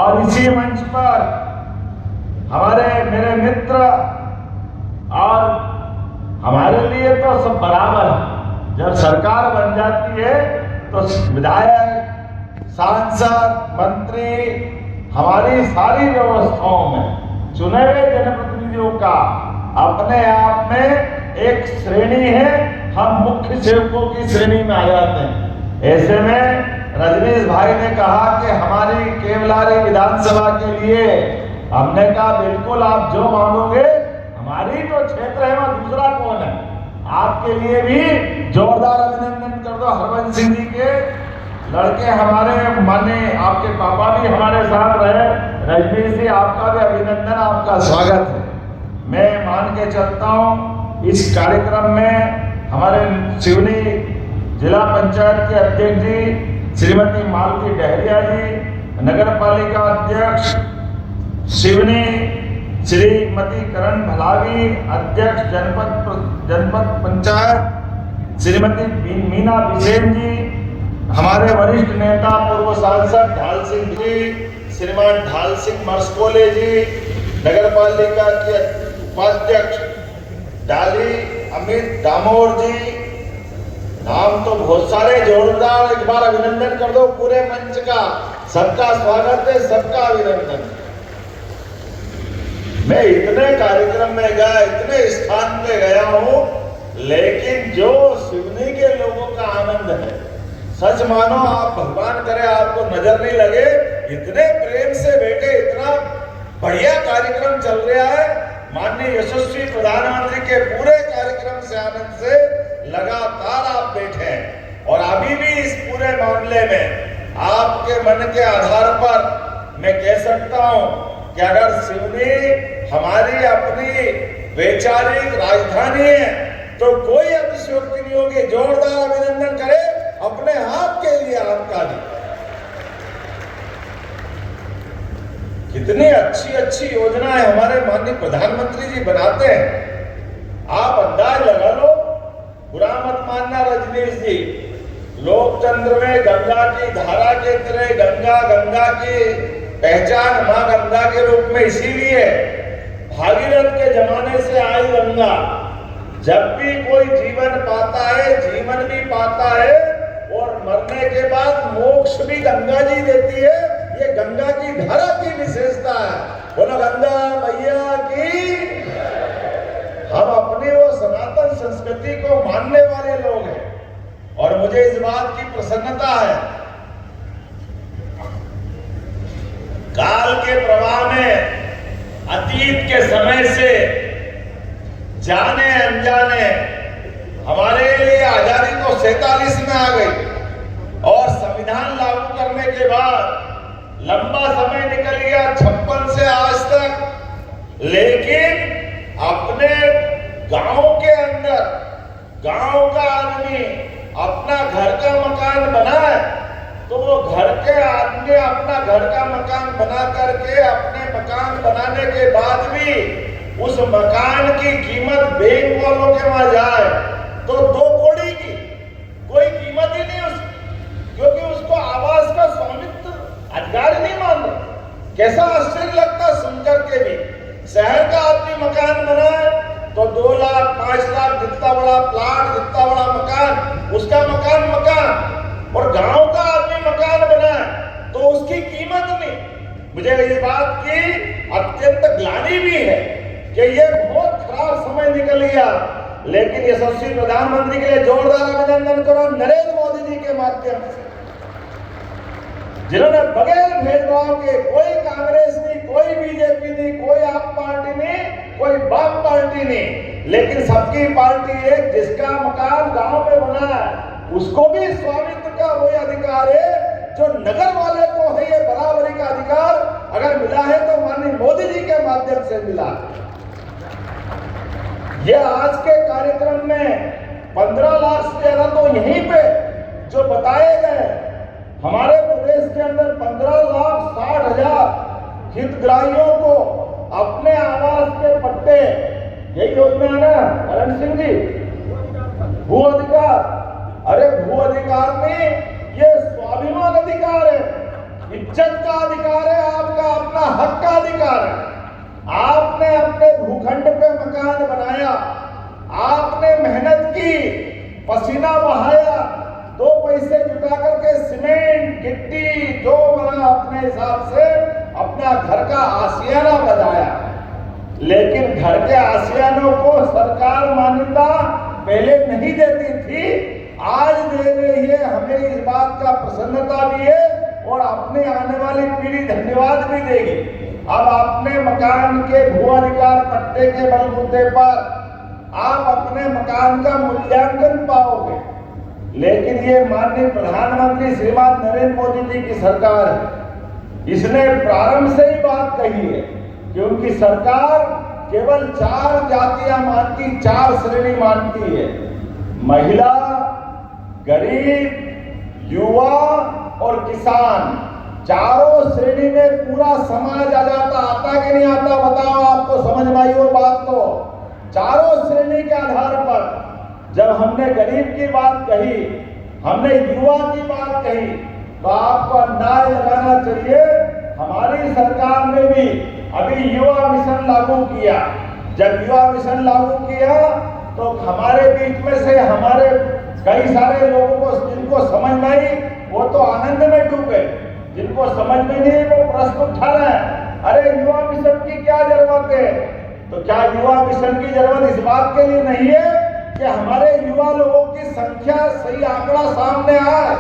और इसी मंच पर हमारे मेरे मित्र और हमारे लिए तो सब बराबर है। जब सरकार बन जाती है तो विधायक, सांसद, मंत्री हमारी सारी व्यवस्थाओं में चुने हुए जनप्रतिनिधियों का अपने आप में एक श्रेणी है। हम मुख्य सेवकों की श्रेणी में आ जाते हैं। ऐसे में रजनीश भाई ने कहा कि हमारी केवलारी विधानसभा के लिए, हमने कहा बिल्कुल आप जो मांगोगे, हमारी जो क्षेत्र है वह दूसरा कौन है। आपके लिए भी जोरदार अभिनंदन कर दो। हरवंश सिंह जी के लड़के हमारे माने, आपके पापा भी हमारे साथ रहे। रजनीश जी आपका भी अभिनंदन, आपका स्वागत है। मैं मान के चलता हूँ इस कार्यक्रम में हमारे सिवनी जिला पंचायत के अध्यक्ष जी श्रीमती मालती डहरिया जी, नगर पालिका अध्यक्ष सिवनी श्रीमती करण भलावी, अध्यक्ष जनपद पंचायत श्रीमती मीना बिसेन जी, हमारे वरिष्ठ नेता पूर्व सांसद ढाल सिंह जी, श्रीमान ढाल सिंह मरसकोले जी, नगर पालिका के उपाध्यक्ष डाली अमित दामोर जी, नाम तो बहुत सारे, जोरदार एक बार अभिनंदन कर दो पूरे मंच का। सबका स्वागत है, सबका अभिनंदन। मैं इतने कार्यक्रम में गया, इतने स्थान पे गया हूं, लेकिन जो सिवनी के लोगों का आनंद है, सच मानो आप भगवान करे आपको नजर नहीं लगे, इतने प्रेम से बैठे, इतना बढ़िया कार्यक्रम चल रहा है। माननीय यशस्वी प्रधानमंत्री के पूरे कार्यक्रम से आनंद से लगातार आप बैठे हैं। और अभी भी इस पूरे मामले में आपके मन के आधार पर मैं कह सकता हूं कि अगर सिवनी हमारी अपनी वैचारिक राजधानी है तो कोई अतिशयोक्ति नहीं होगी। जोरदार अभिनंदन करें अपने आप के लिए, आपका भी। कितनी अच्छी अच्छी योजनाएं हमारे माननीय प्रधानमंत्री जी बनाते हैं। आप अंदाज लगा लो, बुरा मत मानना रजनीश जी, लोकतंत्र में गंगा की धारा के तरह गंगा की पहचान मां गंगा के रूप में इसीलिए भागीरथ के जमाने से आई गंगा। जब भी कोई जीवन पाता है, जीवन भी पाता है और मरने के बाद मोक्ष भी गंगा जी देती है। ये गंगा की धारा की विशेषता है। बोलो गंगा मैया की। हम अपनी वो सनातन संस्कृति को मानने वाले लोग हैं और मुझे इस बात की प्रसन्नता है, काल के प्रवाह में अतीत के समय से जाने अनजाने हमारे लिए आजादी तो 47 में आ गई और संविधान लागू करने के बाद लंबा समय निकल गया 56 से आज तक। लेकिन अपने गांव के अंदर गांव का आदमी अपना घर का मकान बनाए तो वो घर के आदमी अपना घर का मकान बना करके अपने मकान बनाने के बाद भी उस मकान की कीमत बैंक वालों के वहां जाए तो 2 कौड़ी की कोई कीमत ही नहीं उसकी, क्योंकि उसको आवास का स्वामित्व अधिकार नहीं मान रहा। कैसा आश्चर्य लगता सुनकर के भी। शहर का आदमी मकान बनाए तो 2 लाख 5 लाख, जितना बड़ा प्लाट, जितना बड़ा मकान, उसका मकान, और गांव का आदमी मकान बनाए तो उसकी कीमत नहीं। मुझे इस बात की अत्यंत ग्लानि भी है कि ये बहुत खराब समय निकल गया। लेकिन यशस्वी प्रधानमंत्री के लिए जोरदार अभिनंदन करो नरेंद्र मोदी जी के माध्यम से, जिन्होंने बगैर भेदभाव के, कोई कांग्रेस नहीं, कोई बीजेपी नहीं, कोई आप पार्टी नहीं, कोई बाप पार्टी नहीं, लेकिन सबकी पार्टी एक, जिसका मकान गांव में बना है उसको भी स्वामित्व का वही अधिकार है जो नगर वाले को है। ये बराबरी का अधिकार अगर मिला है तो माननीय मोदी जी के माध्यम से मिला। ये आज के कार्यक्रम में 15 लाख से ज्यादा तो यहीं पे जो बताए गए, हमारे प्रदेश के अंदर 15,60,000 हितग्राहियों को अपने आवास के पट्टे, यही योजना है ना करण सिंह जी, भू अधिकार। अरे भू अधिकार में ये स्वाभिमान अधिकार है, इज्जत का अधिकार है आपका। पसीना बहाया, 2 पैसे जुटा करके सीमेंट गिट्टी जो बना अपने हिसाब से अपना घर का आशियाना बनाया। लेकिन घर के आशियानों को सरकार मान्यता पहले नहीं देती थी, आज दे रही है। हमें इस बात का प्रसन्नता भी है और अपने आने वाली पीढ़ी धन्यवाद भी देगी। अब अपने मकान के भू अधिकार पट्टे के बलबूते पर आप अपने मकान का मूल्यांकन पाओगे। लेकिन ये माननीय प्रधानमंत्री श्रीमान नरेंद्र मोदी जी की सरकार है, इसने प्रारंभ से ही बात कही है कि उनकी सरकार केवल 4 जातियां मानती, 4 श्रेणी मानती है। महिला, गरीब, युवा और किसान, चारों श्रेणी में पूरा समाज आ जाता। आता कि नहीं आता बताओ, आपको समझ में आई वो बात? तो चारों श्रेणी के आधार पर जब हमने गरीब की बात कही, हमने युवा की बात कही, तो आपको अंदाज लगाना चाहिए हमारी सरकार ने भी अभी युवा मिशन लागू किया। जब युवा मिशन लागू किया तो हमारे बीच में से हमारे कई सारे लोगों को, जिनको समझ में आई वो तो आनंद में डूब गए, जिनको समझ में नहीं वो प्रश्न उठा रहे हैं, अरे युवा मिशन की क्या जरूरत है? तो क्या युवा मिशन की जरूरत इस बात के लिए नहीं है कि हमारे युवा लोगों की संख्या सही आंकड़ा सामने आए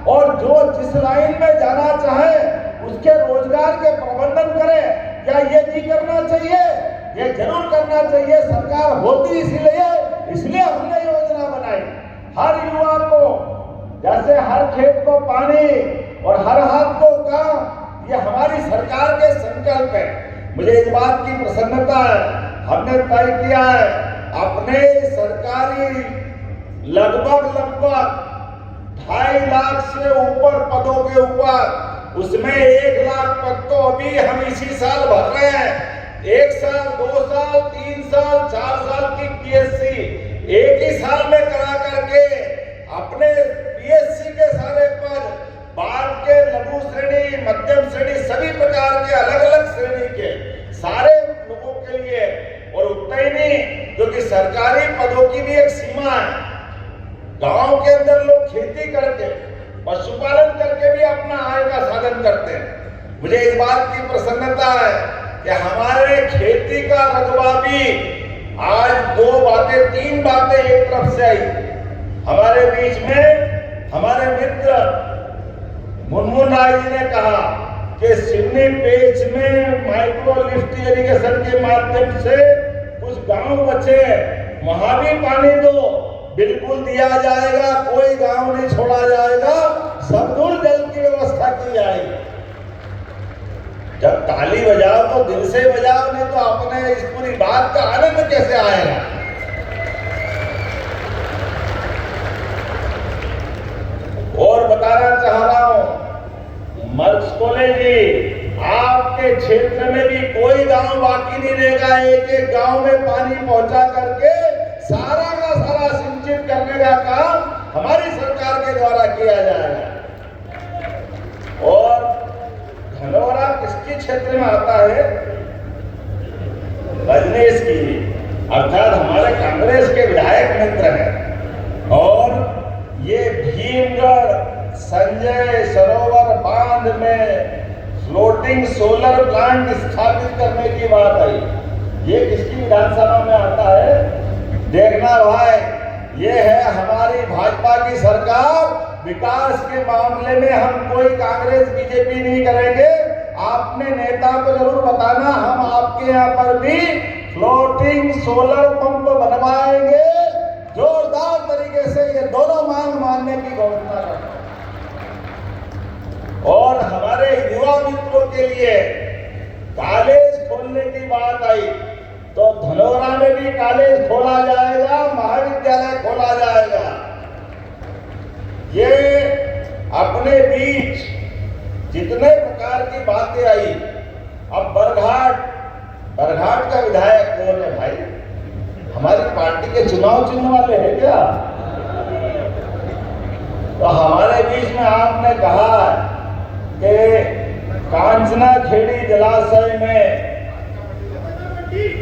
और जो जिस लाइन में जाना चाहे उसके रोजगार के प्रबंधन करे? क्या ये नहीं करना चाहिए? ये जरूर करना चाहिए। सरकार होती इसलिए हमने योजना बनाई। हर युवा को, जैसे हर खेत को पानी और हर हाथ को काम, ये हमारी सरकार के संकल्प है। मुझे इस बात की प्रसन्नता है, हमने तय किया है अपने सरकारी लगभग 2.5 लाख से ऊपर पदों के ऊपर, उसमें 1 लाख पद तो अभी हम इसी साल भर रहे हैं। 1 साल, 2 साल, 3 साल, 4 साल की पीएससी एक ही साल में करा करके अपने पीएससी के सारे पद बाढ़ के लघु श्रेणी, मध्यम श्रेणी, सभी प्रकार के अलग अलग श्रेणी के सारे लोगों के लिए, और उतना ही नहीं, क्योंकि सरकारी पदों की भी एक सीमा है। गांव के अंदर लोग खेती करके, पशुपालन करके भी अपना आय का साधन करते हैं। मुझे इस बात की प्रसन्नता है कि हमारे खेती का रकबा भी आज 3 बातें एक तरफ से आई। हमारे बीच में हमारे मित्र मुनमुन राय जी ने कहा कि सिवनी पेच में माइक्रो लिफ्ट इरिगेशन के माध्यम से कुछ गांव बचे, वहां भी पानी दो। बिल्कुल दिया जाएगा, कोई गांव नहीं छोड़ा जाएगा, सबदूर जल की व्यवस्था की जाएगी। जब ताली बजाओ तो दिल से बजाओ, नहीं तो अपने इस पूरी बात का आनंद कैसे आएगा? और बताना चाह रहा हूं, मर्क्स कॉलेज जी, आपके क्षेत्र में भी कोई गांव बाकी नहीं रहेगा। एक गांव में पानी पहुंचा करके सारा का सारा सिंचित करने का काम हमारी सरकार के द्वारा किया जाएगा। और धनौरा किसके क्षेत्र में आता है? रजनीश की, अर्थात हमारे कांग्रेस के विधायक मित्र हैं। और ये भीमगढ़ संजय सरोवर बांध में फ्लोटिंग सोलर प्लांट स्थापित करने की बात आई। ये किसकी विधानसभा में आता है? देखना भाई, ये है हमारी भाजपा की सरकार। विकास के मामले में हम कोई कांग्रेस बीजेपी नहीं करेंगे। आपने नेता को जरूर बताना, हम आपके यहाँ पर भी फ्लोटिंग सोलर पंप बनवाएंगे। जोरदार तरीके से ये दोनों मांग मानने की घोषणा करते हैं। और हमारे युवा मित्रों के लिए कॉलेज खोलने की बात आई तो धनौरा में भी कॉलेज खोला जाएगा, महाविद्यालय खोला जाएगा। ये अपने बीच जितने प्रकार की बातें आई, अब बरघाट का विधायक कौन है भाई? हमारी पार्टी के चुनाव चिन्ह वाले हैं क्या? तो हमारे बीच में आपने कहा कि कांचना खेड़ी जलाशय में,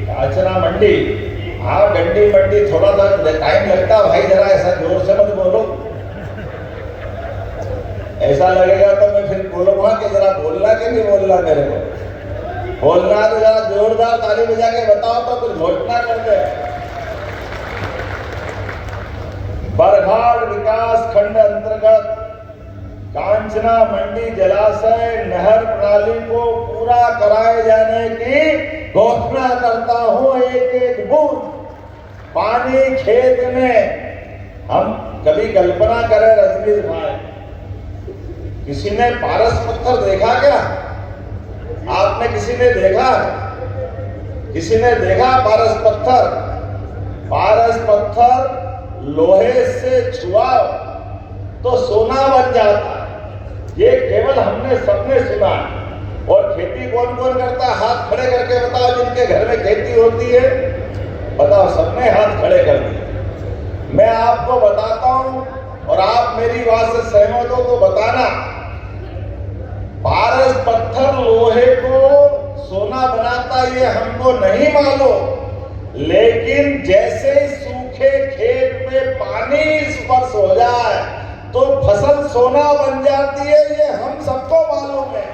कांचना मंडी, हाँ गंडी मंडी थोड़ा सा टाइम लगता है भाई, जरा ऐसा जोर से मत बोलो, ऐसा लगेगा तो मैं फिर बोलूंगा कि जरा बोलना कि नहीं बोलना, मेरे को बोलना तो जरा जोरदार ताली बजा के बताओ तो कुछ घोषणा कर दे। बरघाट विकास खंड अंतर्गत कांचना मंडी जलाशय नहर प्रणाली को पूरा कराए जाने की घोषणा करता हूं। एक एक बूंद पानी खेत में, हम कभी कल्पना करें रजनीश भाई, किसी ने पारस पत्थर देखा क्या? आपने किसी ने देखा? किसी ने देखा पारस पत्थर? पारस पत्थर लोहे से छुआओ तो सोना बन जाता, ये केवल हमने सबने सुना। और खेती कौन कौन करता है? हाथ खड़े करके बताओ, जिनके घर में खेती होती है बताओ, सबने हाथ खड़े कर दिए। मैं आपको बताता हूं और आप मेरी बात से सहमत हो तो बताना, पारस पत्थर लोहे को सोना बनाता ये हमको नहीं मालूम, लेकिन जैसे सूखे खेत में पानी स्पर्श हो जाए तो फसल सोना बन जाती है, ये हम सबको मालूम है।